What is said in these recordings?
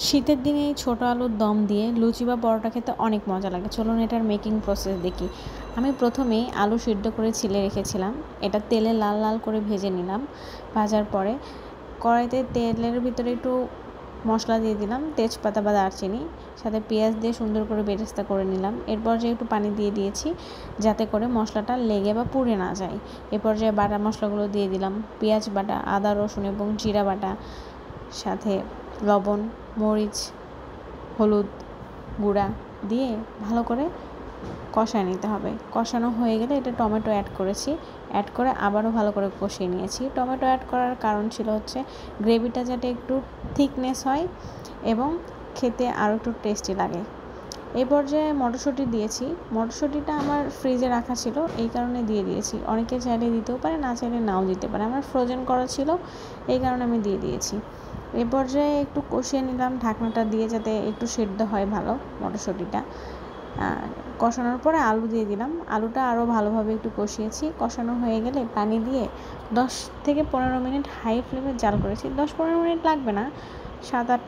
শীতের দিনে এই ছোটো আলুর দম দিয়ে লুচি বা পরোটা খেতে অনেক মজা লাগে। চলুন এটার মেকিং প্রসেস দেখি। আমি প্রথমেই আলু সিদ্ধ করে ছিলে রেখেছিলাম। এটা তেলে লাল লাল করে ভেজে নিলাম। ভাজার পরে কড়াইতে তেলের ভিতরে একটু মশলা দিয়ে দিলাম, তেজপাতা বা দারচিনি, সাথে পেঁয়াজ দিয়ে সুন্দর করে বেরেস্তা করে নিলাম। এরপর যে একটু পানি দিয়ে দিয়েছি যাতে করে মশলাটা লেগে বা পুড়ে না যায়। এরপর যে বাটা মশলাগুলো দিয়ে দিলাম, পেঁয়াজ বাটা, আদা রসুন এবং জিরা বাটা, সাথে লবণ, মরিচ, হলুদ গুঁড়া দিয়ে ভালো করে কষায় নিতে হবে। কষানো হয়ে গেলে এটা টমেটো অ্যাড করেছি, অ্যাড করে আবারও ভালো করে কষিয়ে নিয়েছি। টমেটো অ্যাড করার কারণ ছিল হচ্ছে গ্রেভিটা যাতে একটু থিকনেস হয় এবং খেতে আরও একটু টেস্টি লাগে। এই পর্যায়ে মটরশুঁটি দিয়েছি। মটরশুঁটিটা আমার ফ্রিজে রাখা ছিল, এই কারণে দিয়ে দিয়েছি। অনেকে চাইলে দিতেও পারে, না চাইলে নাও দিতে পারে। আমার ফ্রোজেন করা ছিল, এই কারণে আমি দিয়ে দিয়েছি। এই পর্যায়ে একটু কষিয়ে নিলাম ঢাকনাটা দিয়ে, যাতে একটু সেদ্ধ হয় ভালো মটরশুঁটিটা। কষানোর পরে আলু দিয়ে দিলাম। আলুটা আরও ভালোভাবে একটু কষিয়েছি। কষানো হয়ে গেলে পানি দিয়ে 10 থেকে 15 মিনিট হাই ফ্লেমে জাল করেছি। 10-15 মিনিট লাগবে না, 7-8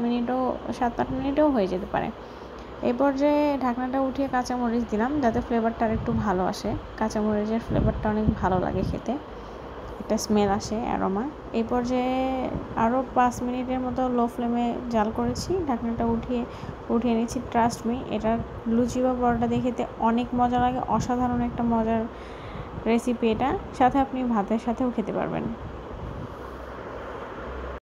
মিনিটেও হয়ে যেতে পারে। এই পর্যায়ে ঢাকনাটা উঠিয়ে কাঁচামরিচ দিলাম, যাতে ফ্লেভারটা আরেকটু ভালো আসে। কাঁচামরিচের ফ্লেভারটা অনেক ভালো লাগে খেতে, একটা স্মেল আসে, অ্যারোমা। এই পর্যায়ে আরও 5 মিনিটের মতো লো ফ্লেমে জাল করেছি। ঢাকনাটা উঠিয়ে নিচ্ছি। ট্রাস্ট মি, এটা লুচি বা পরোটা দিয়ে খেতে অনেক মজা লাগে। অসাধারণ একটা মজার রেসিপি এটা। সাথে আপনি ভাতের সাথেও খেতে পারবেন।